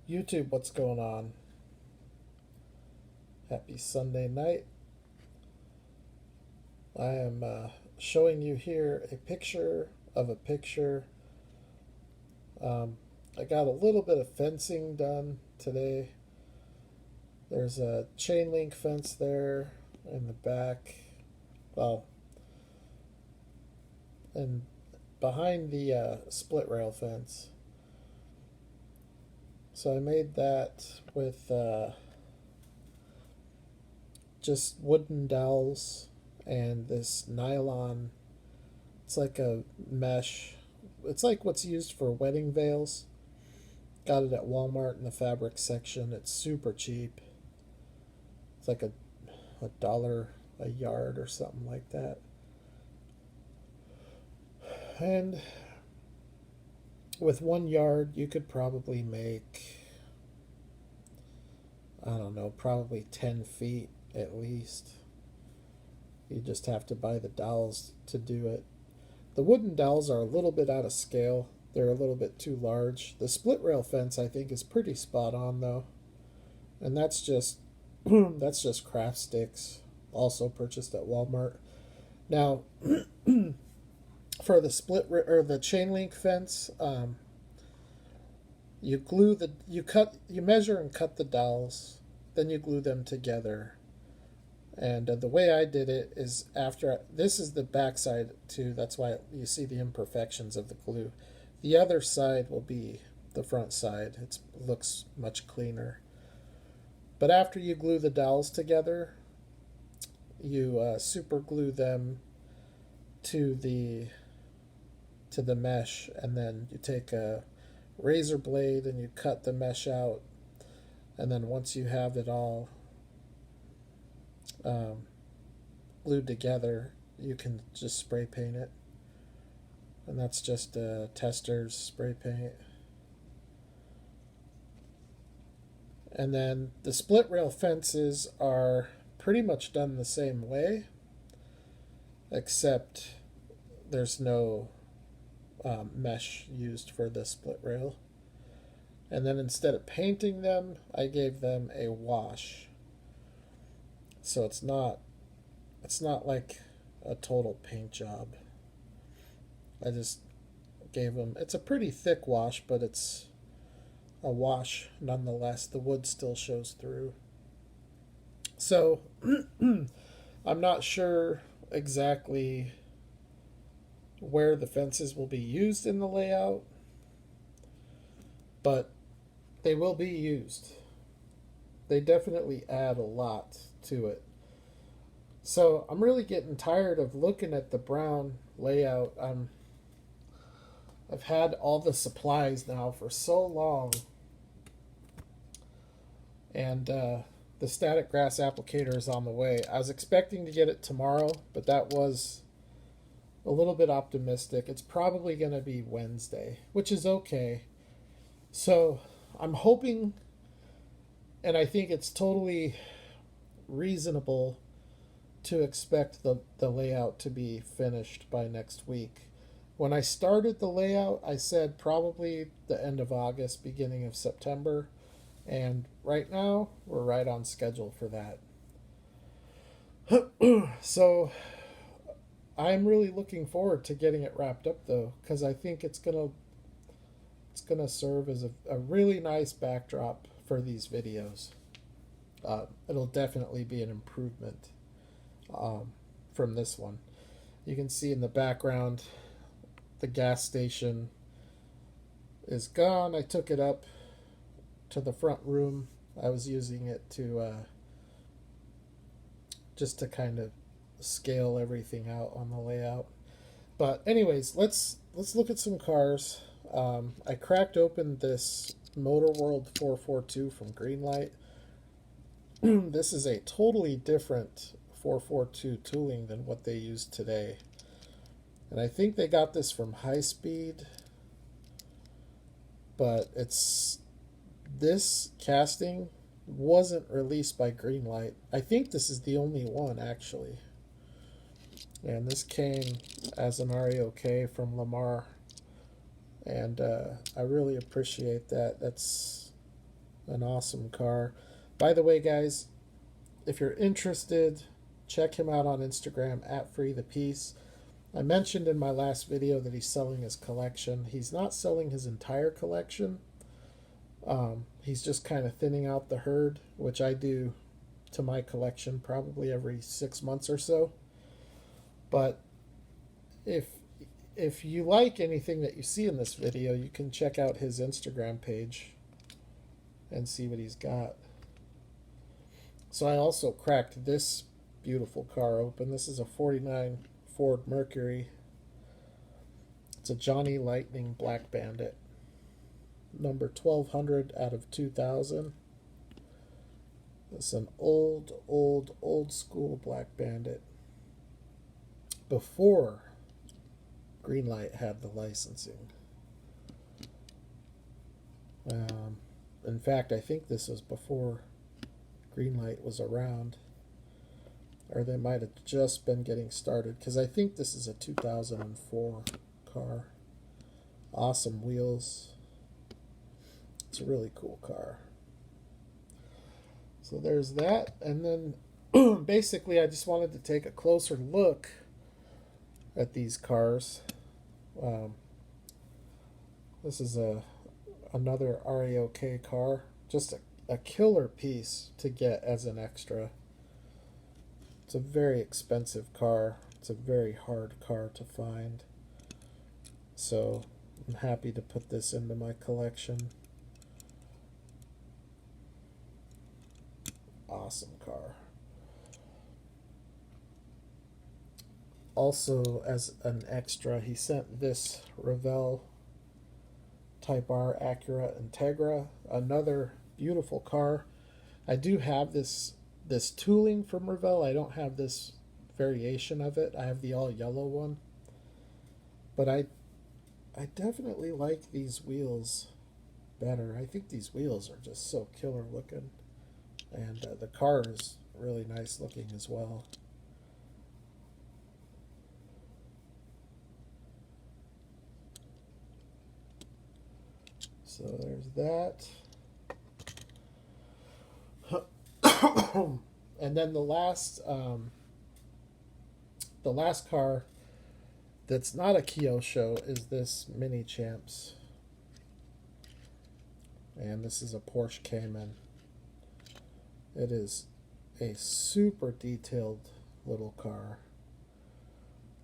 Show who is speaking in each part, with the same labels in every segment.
Speaker 1: YouTube, what's going on? Happy Sunday night. I am showing you here a picture of a picture. I got a little bit of fencing done today. There's a chain link fence there in the back. Well, and behind the split rail fence. So I made that with just wooden dowels and this nylon. It's like a mesh. It's like what's used for wedding veils. Got it at Walmart in the fabric section. It's super cheap. It's like a dollar a yard or something like that. And with 1 yard, you could probably make, I don't know, probably 10 feet at least. You just have to buy the dowels to do it. The wooden dowels are a little bit out of scale. They're a little bit too large. The split rail fence, I think, is pretty spot on though. And that's just that's just craft sticks, also purchased at Walmart. Now, for the or the chain link fence, you measure and cut the dowels, then you glue them together. And the way I did it is this is the back side too. That's why you see the imperfections of the glue. The other side will be the front side. It looks much cleaner. But after you glue the dowels together, you super glue them to the mesh, and then you take a razor blade and you cut the mesh out. And then once you have it all glued together, you can just spray paint it. And that's just Tester's spray paint. And then the split rail fences are pretty much done the same way, except there's no mesh used for the split rail. And then instead of painting them, I gave them a wash. So it's not like a total paint job. I just gave them, it's a pretty thick wash, but it's a wash nonetheless. The wood still shows through. So I'm not sure exactly where the fences will be used in the layout, but they will be used. They definitely add a lot to it. So I'm really getting tired of looking at the brown layout. I've had all the supplies now for so long, and the static grass applicator is on the way. I was expecting to get it tomorrow, but that was a little bit optimistic. It's probably going to be Wednesday, which is okay. So I'm hoping, and I think it's totally reasonable to expect the layout to be finished by next week. When I started the layout, I said probably the end of August, beginning of September, and right now we're right on schedule for that. So I'm really looking forward to getting it wrapped up though, because I think it's gonna serve as a really nice backdrop for these videos. It'll definitely be an improvement from this one. You can see in the background the gas station is gone. I took it up to the front room. I was using it to just to kind of scale everything out on the layout. But anyways, let's look at some cars. I cracked open this Motor World 442 from Greenlight. This is a totally different 442 tooling than what they use today. And I think they got this from High Speed, but this casting wasn't released by Greenlight. I think this is the only one actually. And this came as an REOK from Lamar, and I really appreciate that. That's An awesome car. By the way, guys, if you're interested, check him out on Instagram at Free the Piece. I mentioned in my last video that he's selling his collection. He's not selling his entire collection. He's just kind of thinning out the herd, which I do to my collection probably every 6 months or so. But if if you like anything that you see in this video, you can check out his Instagram page and see what he's got. So I also cracked this beautiful car open. This is a 49 Ford Mercury. It's a Johnny Lightning Black Bandit. Number 1200 out of 2000. It's an old school Black Bandit. Before Greenlight had the licensing. In fact, I think this was before Greenlight was around. Or they might have just been getting started, because I think this is a 2004 car. Awesome wheels. It's a really cool car. So there's that. And then basically I just wanted to take a closer look at these cars. This is another REOK car. Just a killer piece to get as an extra. It's a very expensive car. It's a very hard car to find. So I'm happy to put this into my collection. Awesome car. Also, as an extra, he sent this Revell Type R Acura Integra, another beautiful car. I do have this tooling from Revell. I don't have this variation of it. I have the all yellow one. But I definitely like these wheels better. I think these wheels are just so killer looking. And the car is really nice looking as well. So there's that. And then the last car that's not a Kyosho is this Mini Champs. And this is a Porsche Cayman. It is a super detailed little car.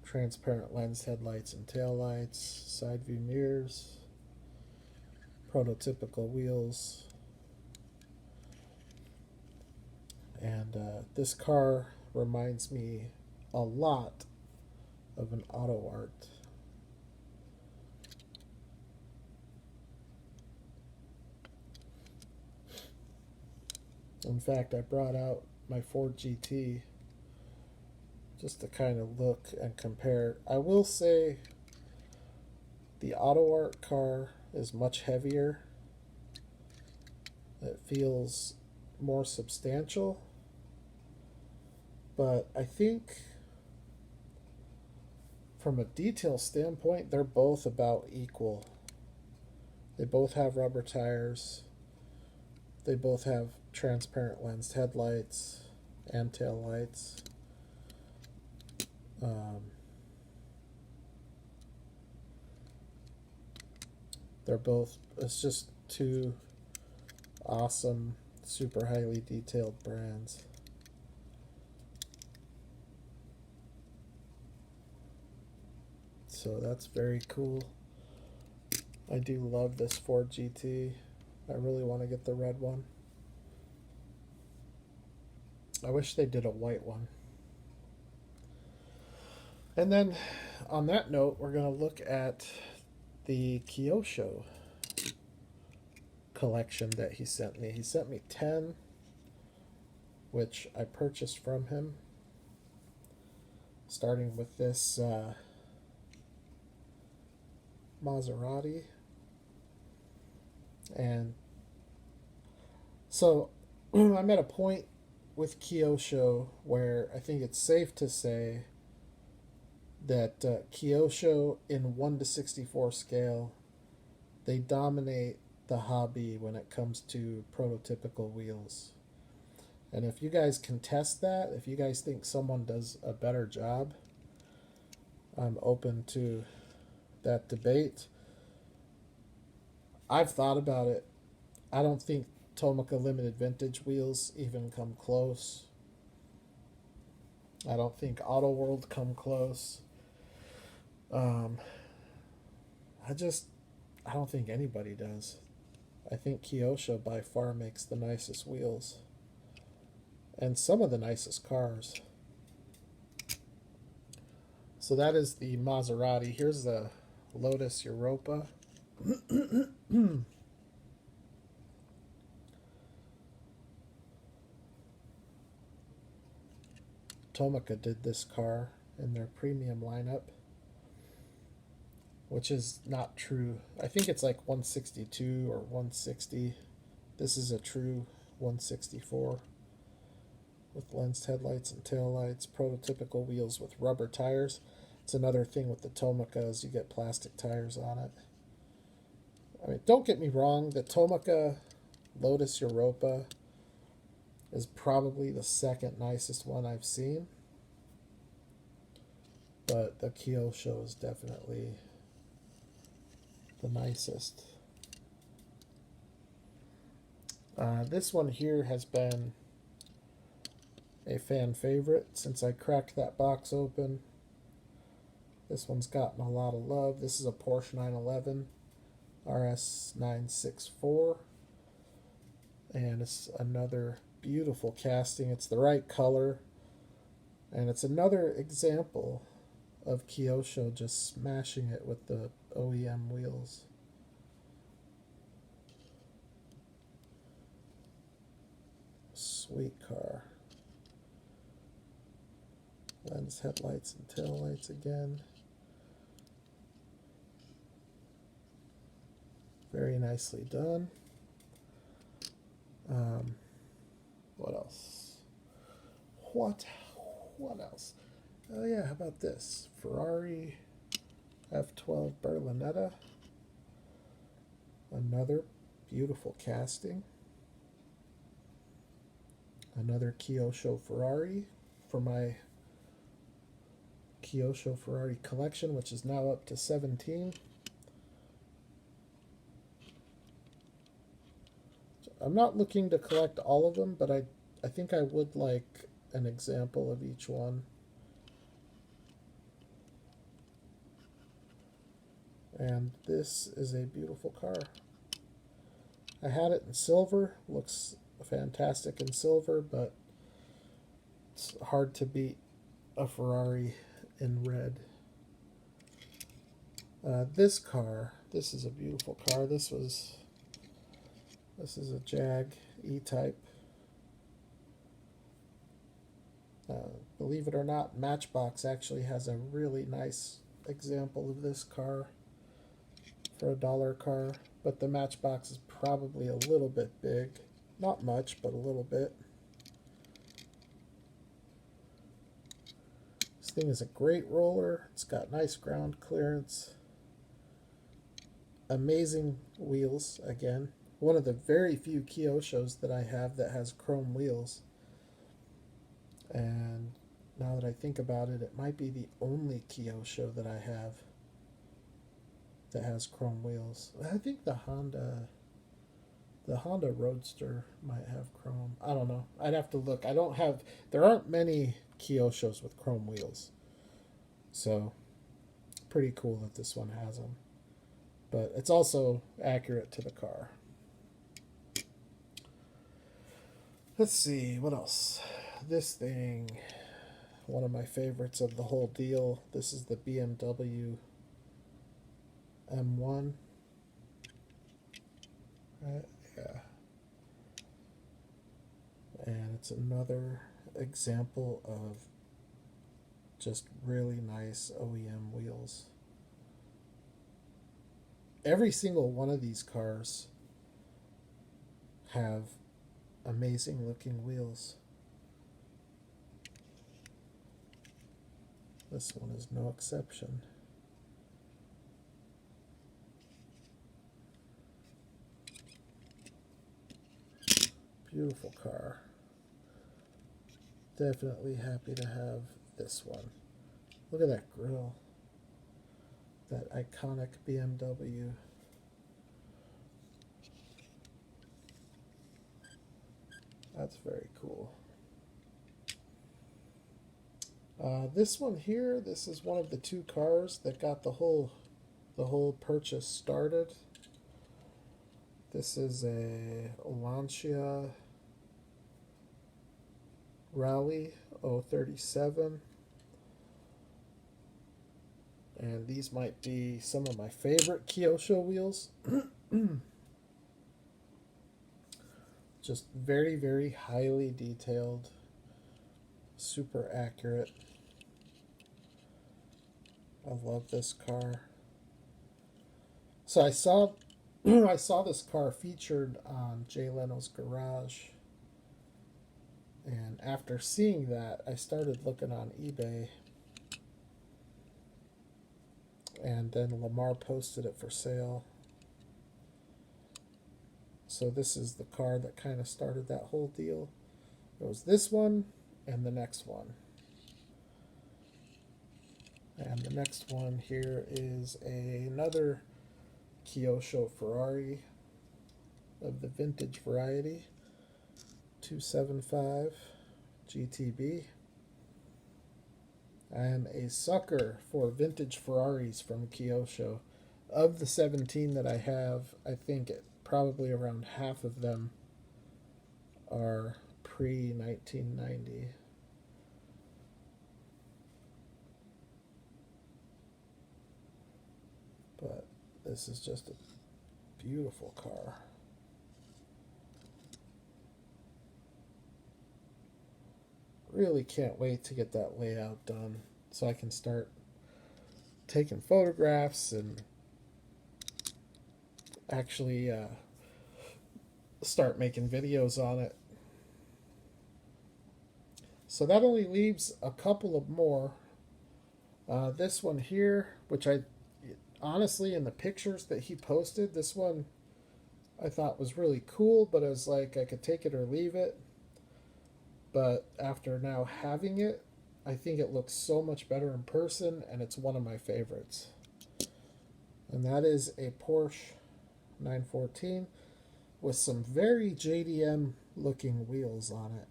Speaker 1: Transparent lens headlights and taillights, side view mirrors, prototypical wheels. And this car reminds me a lot of an Auto Art. In fact, I brought out my Ford GT just to kind of look and compare. I will say the Auto Art car is much heavier. It feels more substantial. But I think from a detail standpoint, they're both about equal. They both have rubber tires. They both have transparent lensed headlights and tail lights. They're both, it's just two awesome, super highly detailed brands. So that's very cool. I do love this Ford GT. I really want to get the red one. I wish they did a white one. And then on that note, we're going to look at the Kyosho collection that he sent me. He sent me 10, which I purchased from him. Starting with this Maserati. And so I'm at a point with Kyosho where I think it's safe to say that Kyosho in 1:64 scale, they dominate the hobby when it comes to prototypical wheels. And if you guys can test that, if you guys think someone does a better job, I'm open to that debate. I've thought about it. I don't think Tomica Limited Vintage wheels even come close. I don't think Auto World come close. Um, I just, I don't think anybody does. I think Kyosho by far makes the nicest wheels and some of the nicest cars. So that is the Maserati. Here's the Lotus Europa. Tomica did this car in their premium lineup, which is not true. I think it's like 162 or 160. This is a true 164 with lensed headlights and taillights, prototypical wheels with rubber tires. It's another thing with the Tomica is you get plastic tires on it. I mean, don't get me wrong, the Tomica Lotus Europa is probably the second nicest one I've seen. But the Kyosho is definitely the nicest. This one here has been a fan favorite since I cracked that box open. This one's gotten a lot of love. This is a Porsche 911 RS 964. And it's another beautiful casting. It's the right color. And it's another example of Kyosho just smashing it with the OEM wheels. Sweet car. Lens headlights and taillights again. Very nicely done. What else? What else? Oh yeah, how about this? Ferrari F12 Berlinetta. Another beautiful casting. Another Kyosho Ferrari for my Kyosho Ferrari collection, which is now up to 17. I'm not looking to collect all of them, but I think I would like an example of each one. And this is a beautiful car. I had it in silver. Looks fantastic in silver, but it's hard to beat a Ferrari in red. This car, this is a beautiful car. This is a Jag E-Type. Believe it or not, Matchbox actually has a really nice example of this car for a dollar car, but the Matchbox is probably a little bit big. Not much, but a little bit. This thing is a great roller. It's got nice ground clearance. Amazing wheels, again. One of the very few Kyoshos that I have that has chrome wheels. And now that I think about it, it might be the only Kyosho that I have that has chrome wheels. I think the Honda Roadster might have chrome. I don't know. I'd have to look. There aren't many Kyoshos with chrome wheels. So, pretty cool that this one has them. But it's also accurate to the car. Let's see, what else? This thing, one of my favorites of the whole deal. This is the BMW M1. Right? Yeah. And it's another example of just really nice OEM wheels. Every single one of these cars have amazing looking wheels. This one is no exception. Beautiful car. Definitely happy to have this one. Look at that grille. That iconic BMW. That's very cool. This one here, this is one of the two cars that got the whole purchase started. This is a Lancia Rally 037. And these might be some of my favorite Kyosho wheels. Just very, very highly detailed, super accurate. I love this car. So I saw I saw this car featured on Jay Leno's Garage. And after seeing that, I started looking on eBay. And then Lamar posted it for sale. So this is the car that kind of started that whole deal. It was this one and the next one. And the next one here is another Kyosho Ferrari of the vintage variety, 275 GTB. I am a sucker for vintage Ferraris from Kyosho. Of the 17 that I have, I think probably around half of them are pre-1990. But this is just a beautiful car. Really can't wait to get that layout done so I can start taking photographs and actually start making videos on it. So that only leaves a couple of more. This one here, which I honestly, in the pictures that he posted, this one I thought was really cool, but I was like, I could take it or leave it. But after now having it, I think it looks so much better in person, and it's one of my favorites. And that is a Porsche 914 with some very JDM looking wheels on it.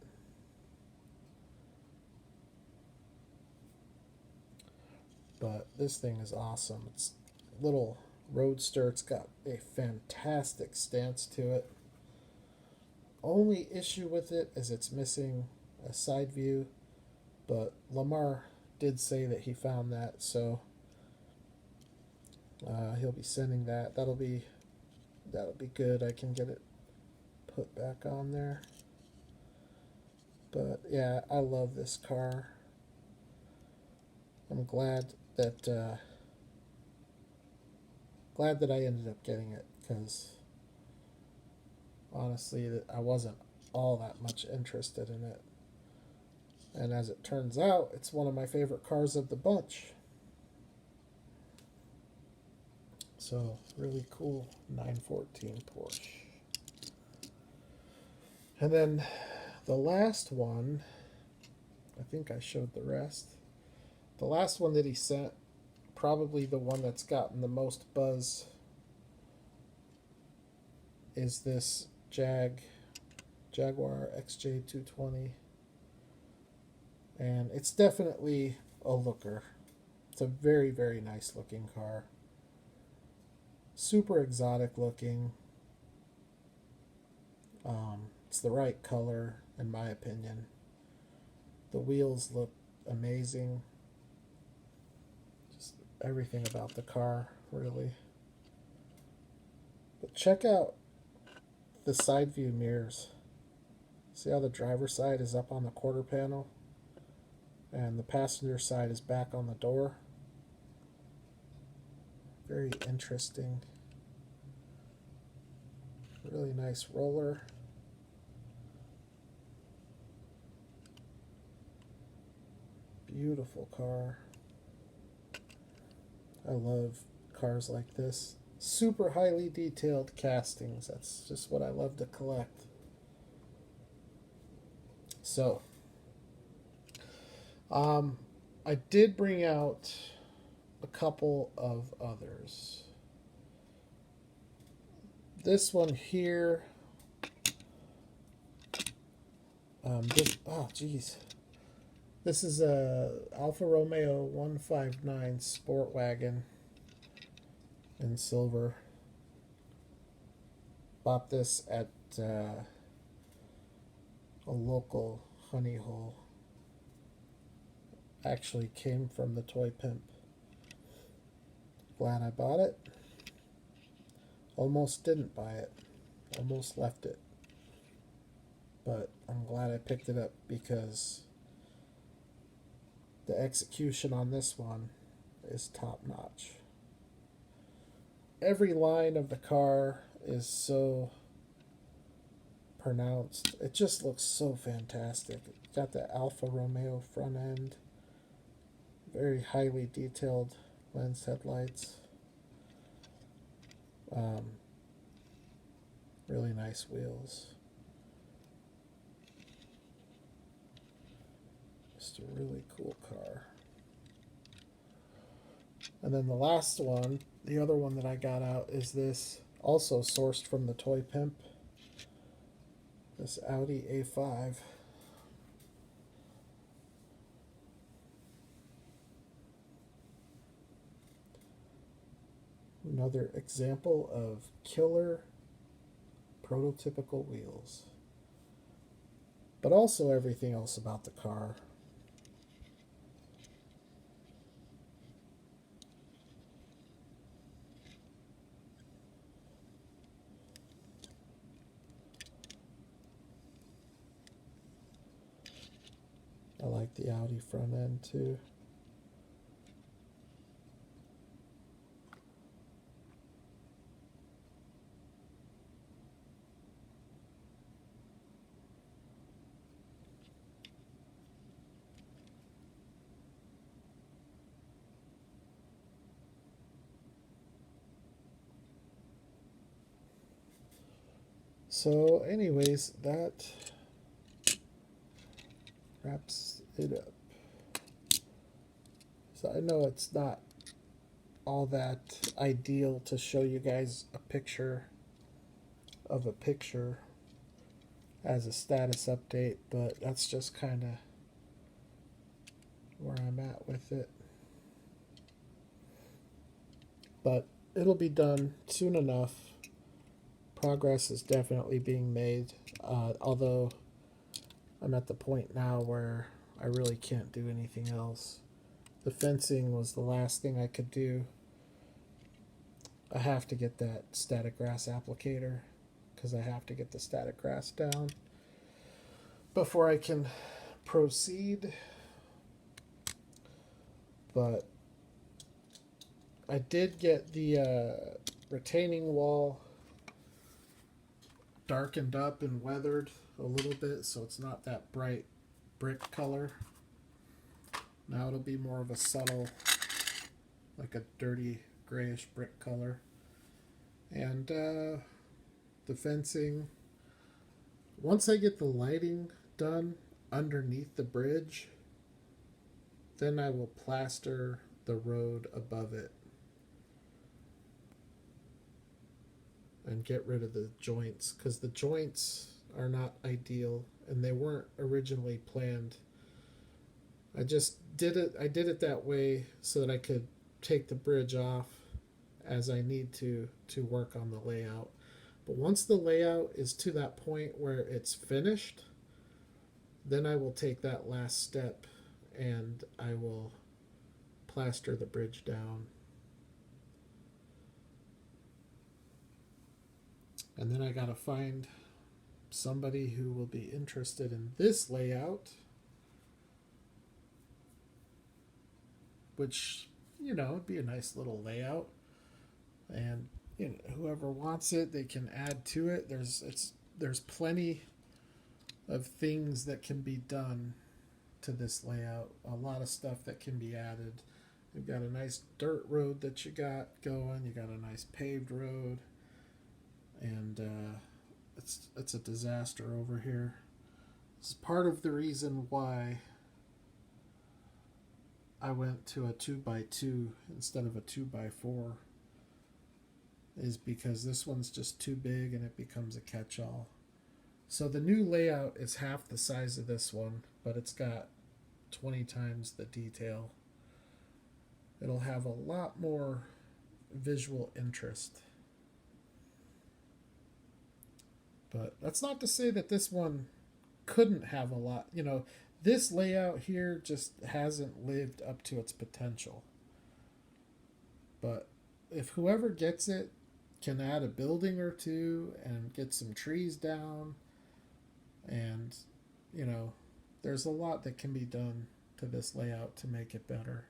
Speaker 1: But this thing is awesome. It's a little roadster. It's got a fantastic stance to it. Only issue with it is it's missing a side view, but Lamar did say that he found that, so he'll be sending that. That'll be good. I can get it put back on there. But yeah, I love this car. I'm glad that I ended up getting it, because honestly, I wasn't all that much interested in it. And as it turns out, it's one of my favorite cars of the bunch. So, really cool 914 Porsche. And then the last one, I think I showed the rest. The last one that he sent, probably the one that's gotten the most buzz, is this Jaguar XJ220. And it's definitely a looker. It's a very, very nice looking car. Super exotic looking. It's the right color, in my opinion. The wheels look amazing. Just everything about the car, really. But check out the side view mirrors. See how the driver's side is up on the quarter panel? And the passenger side is back on the door. Very interesting. Really nice roller. Beautiful car. I love cars like this. Super highly detailed castings. That's just what I love to collect. So, I did bring out a couple of others. This one here, oh geez, this is a Alfa Romeo 159 Sport Wagon in silver. Bought this at a local honey hole. Actually came from the Toy Pimp. Glad I bought it. Almost didn't buy it. Almost left it. But I'm glad I picked it up because the execution on this one is top notch. Every line of the car is so pronounced. It just looks so fantastic. It's got the Alfa Romeo front end. Very highly detailed lens headlights. Really nice wheels. Just a really cool car. And then the last one, the other one that I got out is this, also sourced from the Toy Pimp. This Audi A5. Another example of killer prototypical wheels. But also everything else about the car. I like the Audi front end too. So anyways, that wraps it up. So I know it's not all that ideal to show you guys a picture of a picture as a status update, but that's just kind of where I'm at with it. But it'll be done soon enough. Progress is definitely being made, although I'm at the point now where I really can't do anything else. The fencing was the last thing I could do. I have to get that static grass applicator because I have to get the static grass down before I can proceed. But I did get the retaining wall darkened up and weathered a little bit so it's not that bright brick color. Now it'll be more of a subtle, like a dirty grayish brick color. And the fencing, once I get the lighting done underneath the bridge, then I will plaster the road above it and get rid of the joints, because the joints are not ideal and they weren't originally planned. I just did it that way so that I could take the bridge off as I need to work on the layout. But once the layout is to that point where it's finished, then I will take that last step and I will plaster the bridge down. And then I gotta find somebody who will be interested in this layout, which, you know, would be a nice little layout. And you know, whoever wants it, they can add to it. There's plenty of things that can be done to this layout. A lot of stuff that can be added. You've got a nice dirt road that you got going. You got a nice paved road, and it's a disaster over here. It's part of the reason why I went to a 2x2 instead of a 2x4 is because this one's just too big and it becomes a catch-all. So the new layout is half the size of this one, but it's got 20 times the detail. It'll have a lot more visual interest. But that's not to say that this one couldn't have a lot. You know, this layout here just hasn't lived up to its potential. But if whoever gets it can add a building or two and get some trees down, and, you know, there's a lot that can be done to this layout to make it better.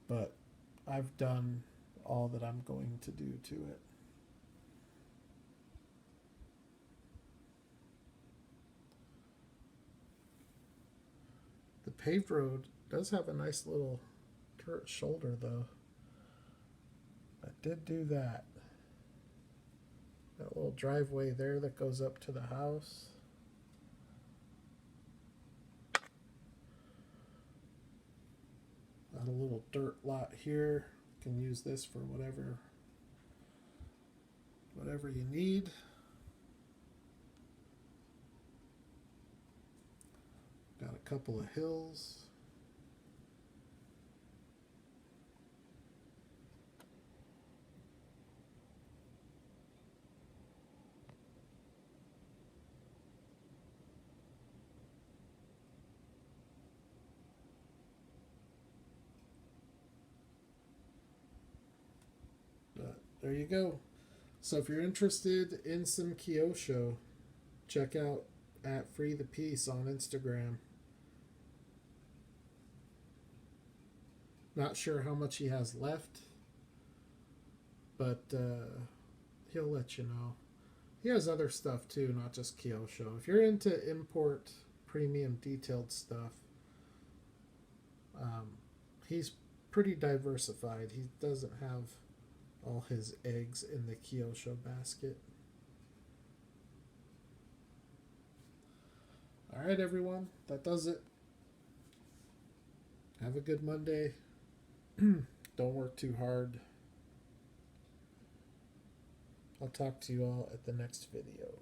Speaker 1: But I've done all that I'm going to do to it. The paved road does have a nice little turret shoulder, though. I did do that. That little driveway there that goes up to the house. Got a little dirt lot here. You can use this for whatever you need. Got a couple of hills. But there you go. So if you're interested in some Kyosho, check out at Free the Peace on Instagram. Not sure how much he has left, but he'll let you know. He has other stuff too, not just Kyosho. If you're into import premium detailed stuff, he's pretty diversified. He doesn't have all his eggs in the Kyosho basket. All right, everyone, that does it. Have a good Monday. Don't work too hard. I'll talk to you all at the next video.